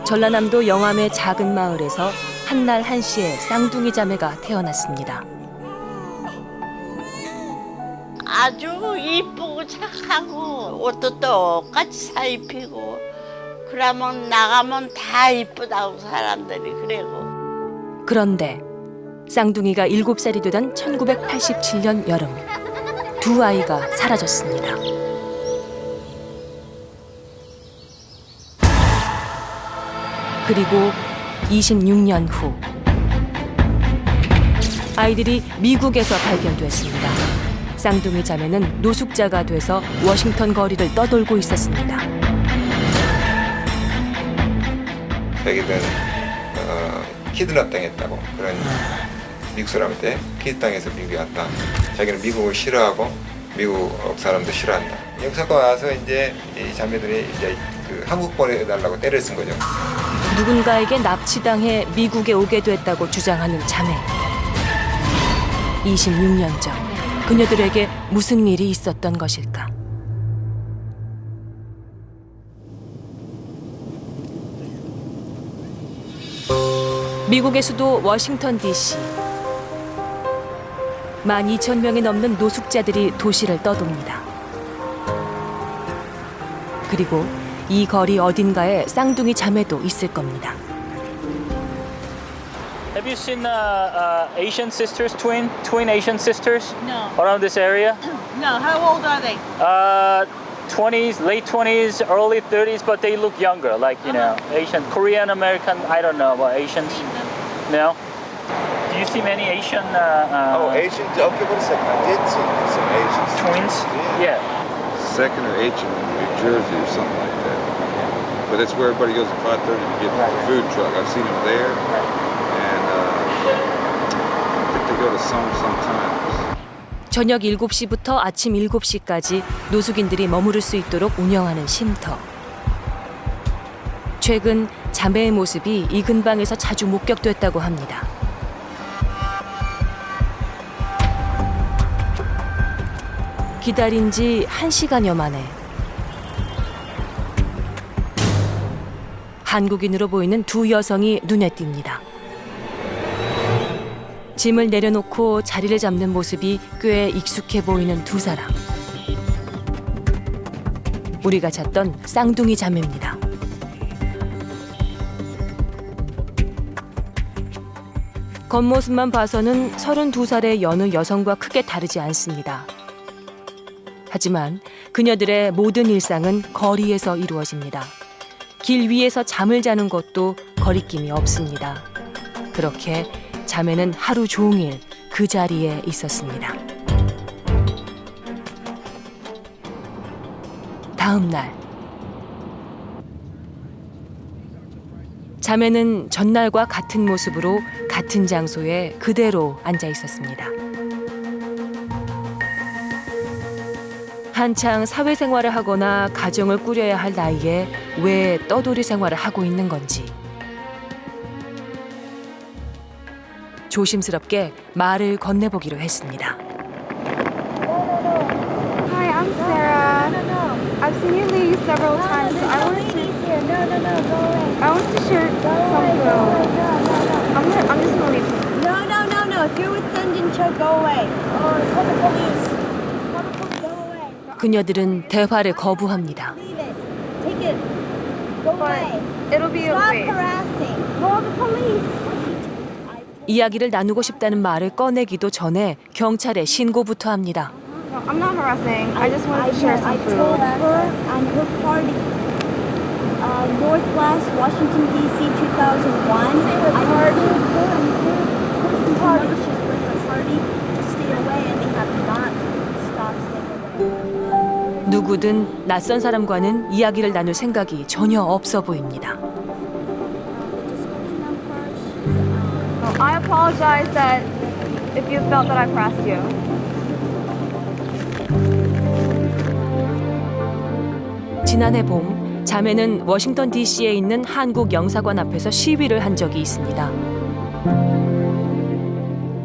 전라남도 영암의 작은 마을에서 한날 한씨의 쌍둥이 자매가 태어났습니다. 아주 이쁘고 착하고 옷도 똑같이 사 입히고 그러면 나가면 다 이쁘다고 사람들이 그래고. 그런데 쌍둥이가 7살이 되던 1987년 여름 두 아이가 사라졌습니다. 그리고 26년 후 아이들이 미국에서 발견됐습니다. 쌍둥이 자매는 노숙자가 돼서 워싱턴 거리를 떠돌고 있었습니다. 자기는 키드납 당했다고 그런 미국 사람한테 키드당해서 미국에 왔다. 자기는 미국을 싫어하고 미국 사람도 싫어한다. 영사가 와서 이제 이 자매들이 이제 그 한국 보내달라고 때를 쓴 거죠. 누군가에게 납치당해 미국에 오게 됐다고 주장하는 자매. 26년 전 그녀들에게 무슨 일이 있었던 것일까? 미국의 수도 워싱턴 DC. 12,000명이 넘는 노숙자들이 도시를 떠돕니다. 그리고 이 거리 어딘가에 쌍둥이 자매도 있을 겁니다. Have you seen Asian sisters, twin Asian sisters? No. Around this area? No, how old are they? 20s, late 20s, early 30s, but they look younger, like, you know, Asian, Korean, American, I don't know about Asians. No? Do you see many Asian Asians? Okay, wait a second. I did see some Asians. twins? Yeah. Second or H in New Jersey or something like that. But that's where everybody goes at 5:30 to get the food truck. I've seen them there, and I think they go to sometimes. 저녁 7시부터 아침 7시까지 노숙인들이 머무를 수 있도록 운영하는 쉼터. 최근 자매의 모습이 이 근방에서 자주 목격됐다고 합니다. 기다린 지 1시간여 만에 한국인으로 보이는 두 여성이 눈에 띕니다. 짐을 내려놓고 자리를 잡는 모습이 꽤 익숙해 보이는 두 사람. 우리가 찾던 쌍둥이 자매입니다. 겉모습만 봐서는 32살의 여느 여성과 크게 다르지 않습니다. 하지만 그녀들의 모든 일상은 거리에서 이루어집니다. 길 위에서 잠을 자는 것도 거리낌이 없습니다. 그렇게 자매는 하루 종일 그 자리에 있었습니다. 다음 날 자매는 전날과 같은 모습으로 같은 장소에 그대로 앉아 있었습니다. 한창 사회생활을 하거나 가정을 꾸려야 할 나이에 왜 떠돌이 생활을 하고 있는 건지. 조심스럽게 말을 건네보기로 했습니다. Hi, I'm Sarah. I've seen you leave several times. So I wanted to share some food. I'm just gonna leave. No. If you're with Sundin Cho, go away. Call the police. Call the police. Go away. 그녀들은 대화를 거부합니다. Leave it. Take it. Go away. It'll be Stop okay. harassing. Call the police. 이야기를 나누고 싶다는 말을 꺼내기도 전에 경찰에 신고부터 합니다. No, I'm not harassing. I just wanted to share some I food. told her and her party. Northwest Washington D.C. 2001. I told her and her party should bring a party to stay away, and they have not stopped staying away. 누구든 낯선 사람과는 이야기를 나눌 생각이 전혀 없어 보입니다. I apologize that if you felt that I harassed you. 지난해 봄 자매는 워싱턴 DC에 있는 한국 영사관 앞에서 시위를 한 적이 있습니다.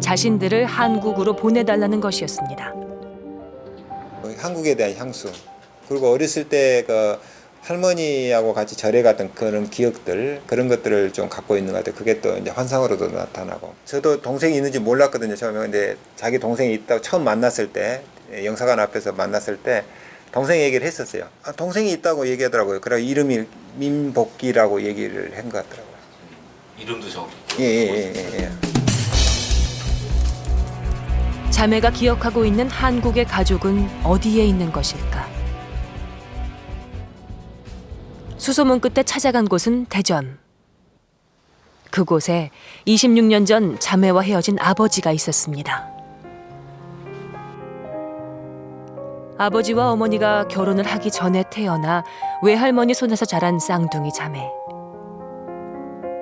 자신들을 한국으로 보내달라는 것이었습니다. 한국에 대한 향수. 그리고 어렸을 때 그 할머니하고 같이 절에 갔던 그런 기억들, 그런 것들을 좀 갖고 있는 것 같아요. 그게 또 이제 환상으로도 나타나고. 저도 동생이 있는지 몰랐거든요, 처음에. 근데 자기 동생이 있다고 처음 만났을 때, 영사관 앞에서 만났을 때 동생 얘기를 했었어요. 아, 동생이 있다고 얘기하더라고요. 그래 이름이 민복기라고 얘기를 한 것 같더라고요. 이름도 적고. 예. 자매가 기억하고 있는 한국의 가족은 어디에 있는 것일까? 수소문 끝에 찾아간 곳은 대전. 그곳에 26년 전 자매와 헤어진 아버지가 있었습니다. 아버지와 어머니가 결혼을 하기 전에 태어나 외할머니 손에서 자란 쌍둥이 자매.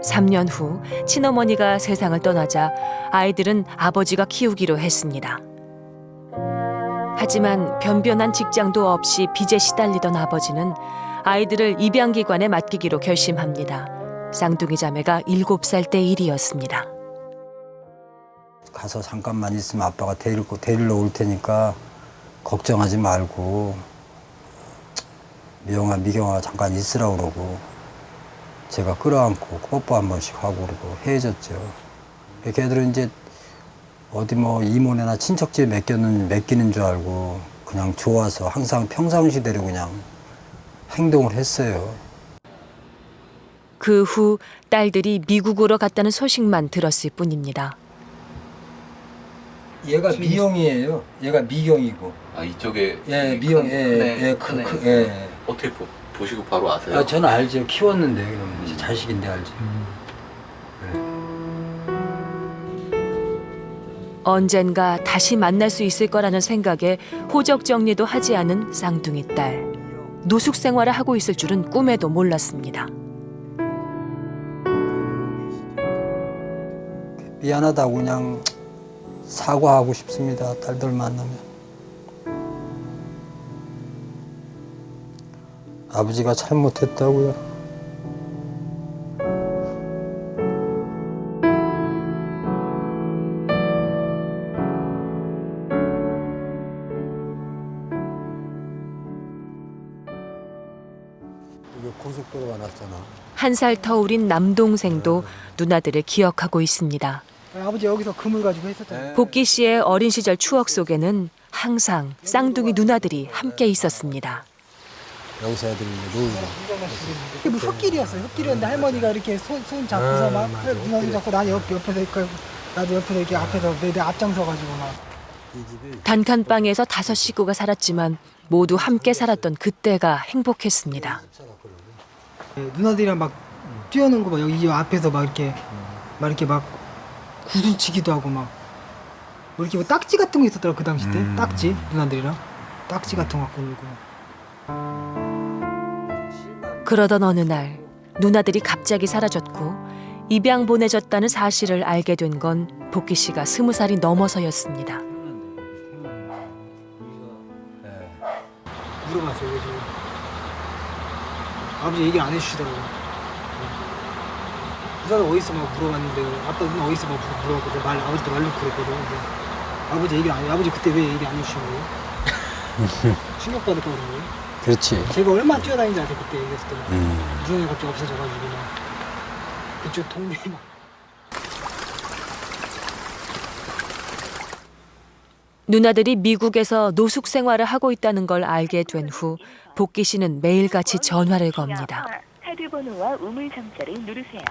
3년 후 친어머니가 세상을 떠나자 아이들은 아버지가 키우기로 했습니다. 하지만 변변한 직장도 없이 빚에 시달리던 아버지는 아이들을 입양기관에 맡기기로 결심합니다. 쌍둥이 자매가 7살 때 일이었습니다. 가서 잠깐만 있으면 아빠가 데리러 올 테니까 걱정하지 말고 미경아 잠깐 있으라고 그러고 제가 끌어안고 뽀뽀 한 번씩 하고 그러고 헤어졌죠. 걔들은 이제 어디 뭐 이모네나 친척집에 맡기는 줄 알고 그냥 좋아서 항상 평상시대로 그냥 행동을 했어요. 그 후 딸들이 미국으로 갔다는 소식만 들었을 뿐입니다. 얘가 미영이에요. 얘가 미경이고. 아 이쪽에. 예, 미영. 예. 어떻게 보시고 바로 아세요? 아, 저는 알죠. 키웠는데 그럼 이제 자식인데 알죠. 언젠가 다시 만날 수 있을 거라는 생각에 호적 정리도 하지 않은 쌍둥이 딸. 노숙 생활을 하고 있을 줄은 꿈에도 몰랐습니다. 미안하다고 그냥 사과하고 싶습니다. 딸들 만나면. 아버지가 잘못했다고요. 이게 고속도로가 났잖아. 한 살 터울인 남동생도 누나들을 기억하고 있습니다. 아버지 여기서 금을 가지고 했었잖아요. 복기 씨의 어린 시절 추억 속에는 항상 쌍둥이 누나들이 함께 있었습니다. 여기서 애들이 놀고. 이게 뭐 흙길이었어요. 흙길이었는데 할머니가 이렇게 손 잡고서 막 누나 손 잡고 나 옆에서 있고 나도 옆에서 이렇게 앞에서 내 앞장서 가지고 막. 단칸방에서 5 식구가 살았지만 모두 함께 살았던 그때가 행복했습니다. 누나들이랑 막 뛰어노는 거 막 여기 앞에서 막 이렇게 막 구슬치기도 하고 막 뭐 이렇게 뭐 딱지 같은 거 있었더라 그 당시 때. 딱지 누나들이랑 딱지 같은 거 갖고 놀고. 그러던 어느 날 누나들이 갑자기 사라졌고 입양 보내졌다는 사실을 알게 된 건 복기 씨가 20살이 넘어서였습니다. 물어봤어요. 그래서 아버지 얘기 안 해주시더라고요. 누나는 어디서 막 물어봤는데 아빠 누나 어디서 막 물어봤거든. 아버지도 말 놓고 그랬거든. 근데 아버지 얘기 안 해. 아버지 그때 왜 얘기 안 해주신 거예요? 충격받을 거 그러고요. 그렇지. 제가 얼마나 뛰어다니는지 아세요? 그때 얘기했을 때. 누나가 갑자기 없어져가지고 막 그쪽 동네 막. 누나들이 미국에서 노숙 생활을 하고 있다는 걸 알게 된 후 복기 씨는 매일같이 전화를 겁니다. 카드 번호와 우물 정자를 누르세요.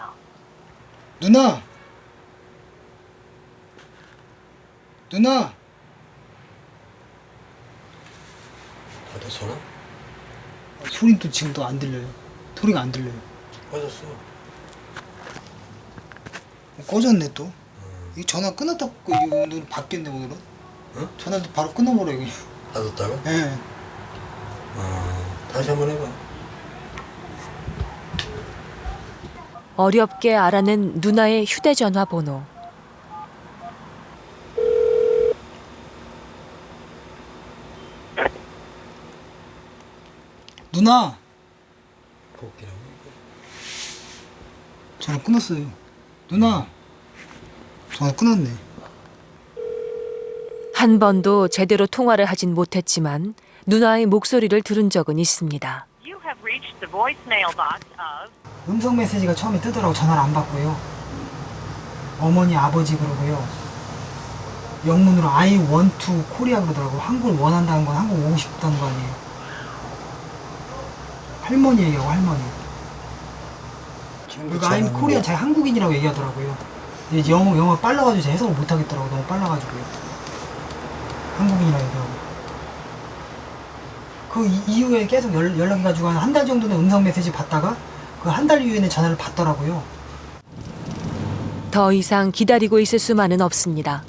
누나! 받아 전화? 소리는 또 지금 또 안 들려요. 소리가 안 들려요. 꺼졌어. 꺼졌네 또. 이 전화 끊었다고 오늘은 바뀌었네 오늘은. 응? 전화도 바로 끊어버려요 그냥. 받았다가? 예. 다시 한번 해봐. 어렵게 알아낸 누나의 휴대전화 번호. 누나! 복귀라고? 전화 끊었어요. 누나! 전화 끊었네. 한 번도 제대로 통화를 하진 못했지만 누나의 목소리를 들은 적은 있습니다. You have reached the voicemail box of 음성 메시지가 처음에 뜨더라고. 전화를 안 받고요. 어머니, 아버지 그러고요. 영문으로 I want to 코리아 그러더라고. 한국을 원한다는 건 한국 오고 싶다는 거 아니에요. 할머니 얘기하고 할머니. 그리고 I'm 코리아 자기 한국인이라고 얘기하더라고요. 근데 이제 영어 빨라가지고 제가 해석을 못 하겠더라고. 너무 빨라가지고요. 한국인이라고 얘기하고. 그 이후에 계속 연락해가지고 한 달 정도는 음성 메시지 받다가 그 한 달 이후에는 전화를 받더라고요. 더 이상 기다리고 있을 수만은 없습니다.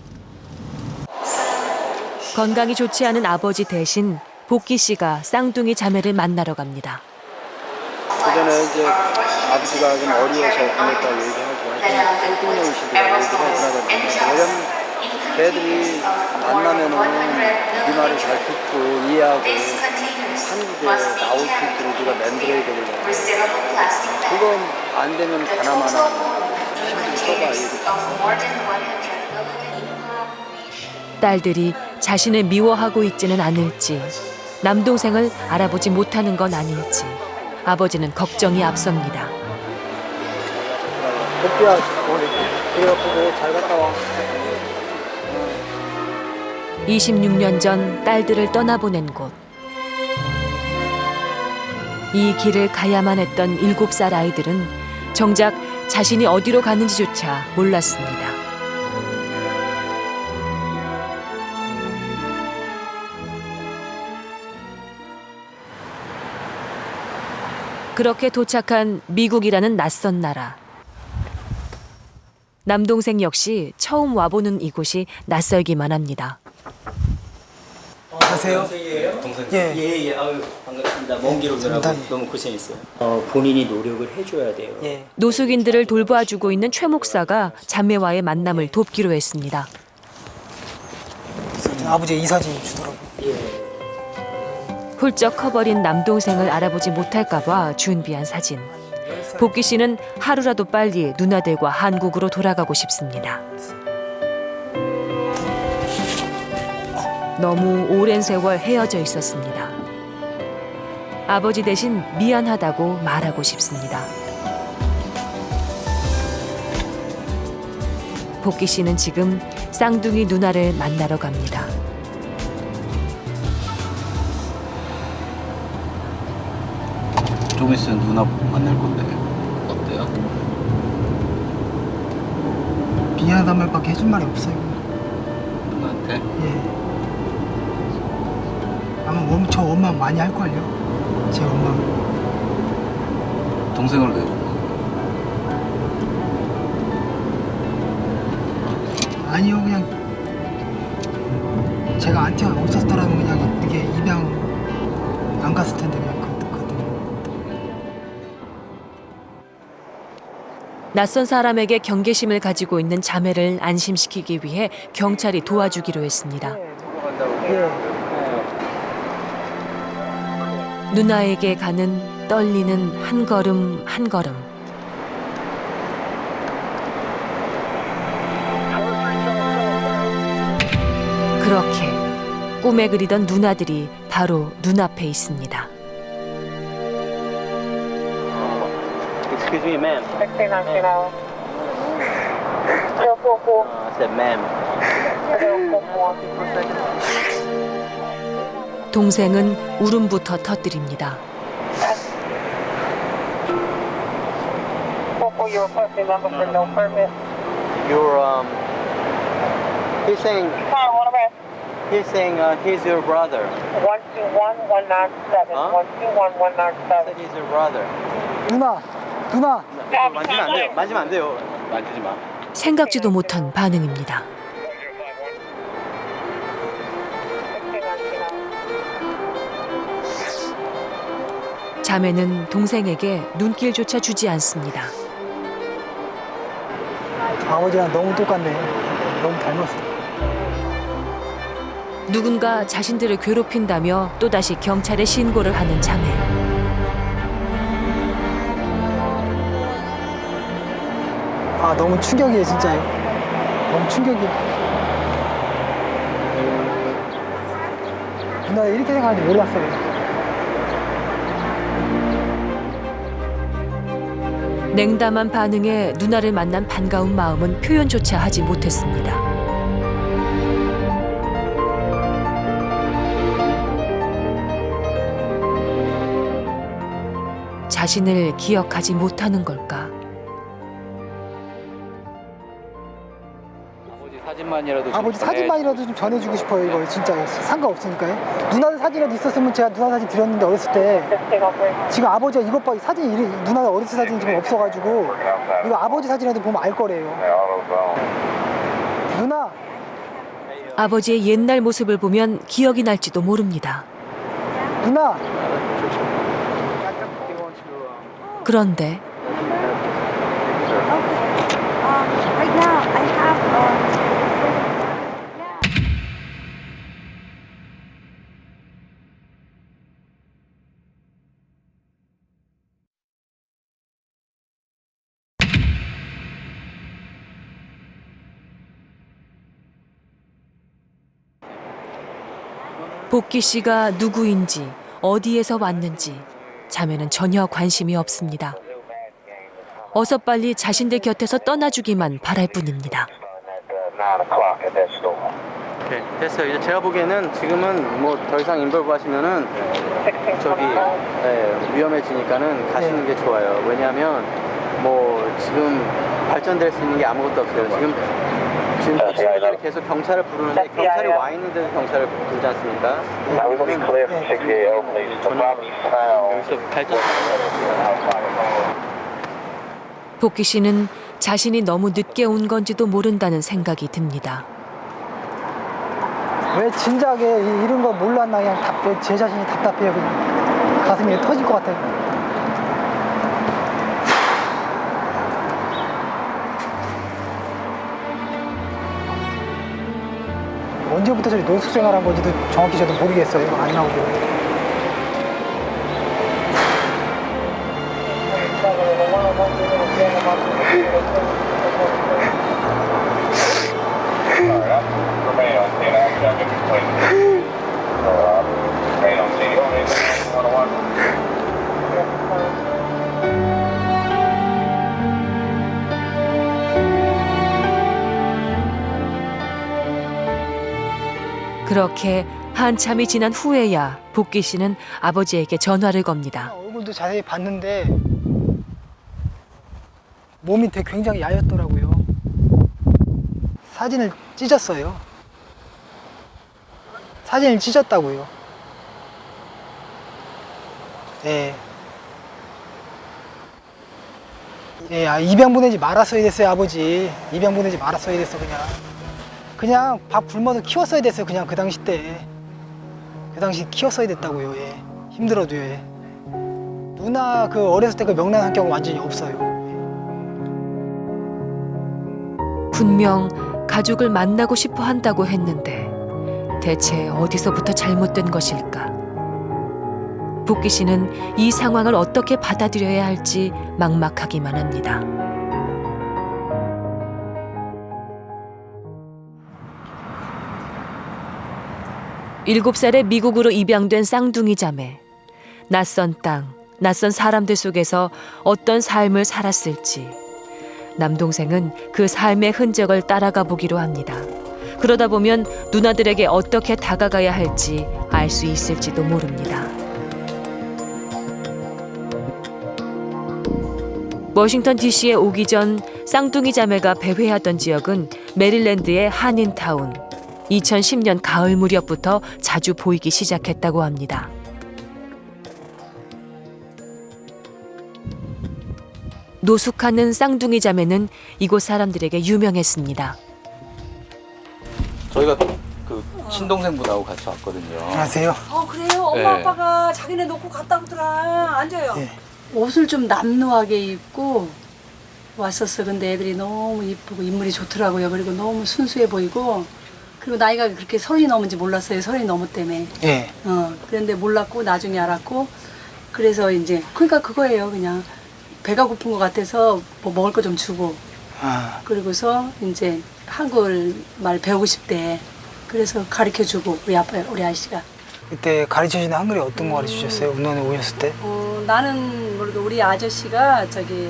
건강이 좋지 않은 아버지 대신 복기 씨가 쌍둥이 자매를 만나러 갑니다. 그전에 이제 아버지가 좀 어려워서 보냈다고 얘기하고 쌍둥이시더라고 얘기를 하더라고요. 왜냐면 걔들이 만나면은 네 말을 잘 듣고 이해하고 한국에 나올 수 있도록 네가 만들어야 되거든요. 그건 안 되면 가나마나 힘좀 써봐 얘기를. 딸들이 자신을 미워하고 있지는 않을지, 남동생을 알아보지 못하는 건 아닐지 아버지는 걱정이 앞섭니다. 복귀야, 그래갖고 잘 갔다 와. 26년 전 딸들을 떠나보낸 곳. 이 길을 가야만 했던 7살 아이들은 정작 자신이 어디로 가는지조차 몰랐습니다. 그렇게 도착한 미국이라는 낯선 나라. 남동생 역시 처음 와보는 이곳이 낯설기만 합니다. 안녕하세요. 동생. 예. 아유, 반갑습니다. 먼 길 오느라고 너무 고생했어요. 본인이 노력을 해줘야 돼요. 예. 노숙인들을 돌봐주고 있는 최 목사가 자매와의 만남을 돕기로 했습니다. 아버지가 이 사진 주더라고요. 예. 훌쩍 커버린 남동생을 알아보지 못할까 봐 준비한 사진. 복기 씨는 하루라도 빨리 누나들과 한국으로 돌아가고 싶습니다. 너무 오랜 세월 헤어져 있었습니다. 아버지 대신 미안하다고 말하고 싶습니다. 복기 씨는 지금 쌍둥이 누나를 만나러 갑니다. 좀 있으면 누나 만날 건데 어때요? 미안하단 말밖에 해줄 말이 없어요. 누나한테? 예. 아마 저 엄마 많이 할걸요. 제 엄마. 동생을 왜 본 거예요? 아니요, 그냥 제가 안티가 없었더라면 그냥 이게 입양 안 갔을 텐데 그냥 그것도. 낯선 사람에게 경계심을 가지고 있는 자매를 안심시키기 위해 경찰이 도와주기로 했습니다. 누나에게 가는 떨리는 한 걸음 한 걸음. 그렇게 꿈에 그리던 누나들이 바로 눈앞에 있습니다. Excuse me, ma'am. 6990. I said, ma'am. 동생은 울음부터 터뜨립니다. You're he's saying he's your brother. 121197. Huh? 121197. Said he's your brother. 누나. 만지면 안 돼요. 만지면 안 돼요. 만지지 마. 생각지도 못한 반응입니다. 자매는 동생에게 눈길조차 주지 않습니다. 아버지랑 너무 똑같네. 너무 닮았어. 누군가 자신들을 괴롭힌다며 또다시 경찰에 신고를 하는 자매. 아, 너무 충격이에요, 진짜. 너무 충격이에요. 누나 이렇게 생각하는지 몰랐어요. 냉담한 반응에 누나를 만난 반가운 마음은 표현조차 하지 못했습니다. 자신을 기억하지 못하는 걸까? 아버지 사진만이라도 아버지 사진만이라도 좀 전해주고 싶어요. 이거 진짜 상관없으니까요. 누나들 사진이라도 있었으면 제가 누나 사진 드렸는데 어렸을 때 지금 아버지가 이것 봐 사진이 누나가 어렸을 때 사진이 지금 없어가지고 이거 아버지 사진이라도 보면 알 거래요. 누나 아버지의 옛날 모습을 보면 기억이 날지도 모릅니다. 누나 그런데 Right now, I have 복기 씨가 누구인지 어디에서 왔는지 자매는 전혀 관심이 없습니다. 어서 빨리 자신들 곁에서 떠나주기만 바랄 뿐입니다. 오케이, 됐어요. 이제 제가 보기에는 지금은 뭐 더 이상 인볼브 하시면은 저기 위험해지니까는 가시는 게 좋아요. 왜냐하면 뭐 지금 발전될 수 있는 게 아무것도 없어요. 지금 친구들이 계속 경찰을 부르는데 경찰이 와 있는데도 경찰을 부르지 않습니까? 여기서 발전. 복기 씨는 자신이 너무 늦게 온 건지도 모른다는 생각이 듭니다. 왜 진작에 이런 거 몰랐나 그냥 제 자신이 답답해요. 그냥 가슴이 터질 것 같아요. 언제부터 저리 노숙생활한 건지도 정확히 저도 모르겠어요. 안 나오고. 그렇게 한참이 지난 후에야 복기 씨는 아버지에게 전화를 겁니다. 얼굴도 자세히 봤는데 몸이 되게 굉장히 야였더라고요. 사진을 찢었어요. 사진을 찢었다고요. 네. 예, 입양 보내지 말았어야 됐어요, 아버지. 입양 보내지 말았어야 됐어, 그냥 밥 굶어서 키웠어야 됐어요. 그냥 그 당시 때. 그 당시 키웠어야 됐다고요. 예. 힘들어도요. 예. 누나 그 어렸을 때 그 명랑 성격은 완전히 없어요. 분명 가족을 만나고 싶어 한다고 했는데 대체 어디서부터 잘못된 것일까? 복기 씨는 이 상황을 어떻게 받아들여야 할지 막막하기만 합니다. 일곱 살에 미국으로 입양된 쌍둥이 자매. 낯선 땅, 낯선 사람들 속에서 어떤 삶을 살았을지 남동생은 그 삶의 흔적을 따라가 보기로 합니다. 그러다 보면 누나들에게 어떻게 다가가야 할지 알 수 있을지도 모릅니다. 워싱턴 DC에 오기 전 쌍둥이 자매가 배회하던 지역은 메릴랜드의 한인타운. 2010년 가을 무렵부터 자주 보이기 시작했다고 합니다. 노숙하는 쌍둥이 자매는 이곳 사람들에게 유명했습니다. 저희가 그 친동생분하고 같이 왔거든요. 안녕하세요. 그래요? 엄마 네. 아빠가 자기네 놓고 갔다 오더라. 앉아요. 네. 옷을 좀 남루하게 입고 왔었어. 근데 애들이 너무 이쁘고 인물이 좋더라고요. 그리고 너무 순수해 보이고 그리고 나이가 그렇게 30이 넘은지 몰랐어요. 30이 넘었다며. 예. 그런데 몰랐고 나중에 알았고 그래서 이제 그러니까 그거예요. 그냥 배가 고픈 것 같아서 뭐 먹을 거 좀 주고 그리고서 이제 한국말 배우고 싶대. 그래서 가르쳐주고 우리 아저씨가. 그때 가르쳐주는 한글이 어떤 거 가르쳐주셨어요? 운동에 오셨을 때? 나는 모르도 우리 아저씨가 저기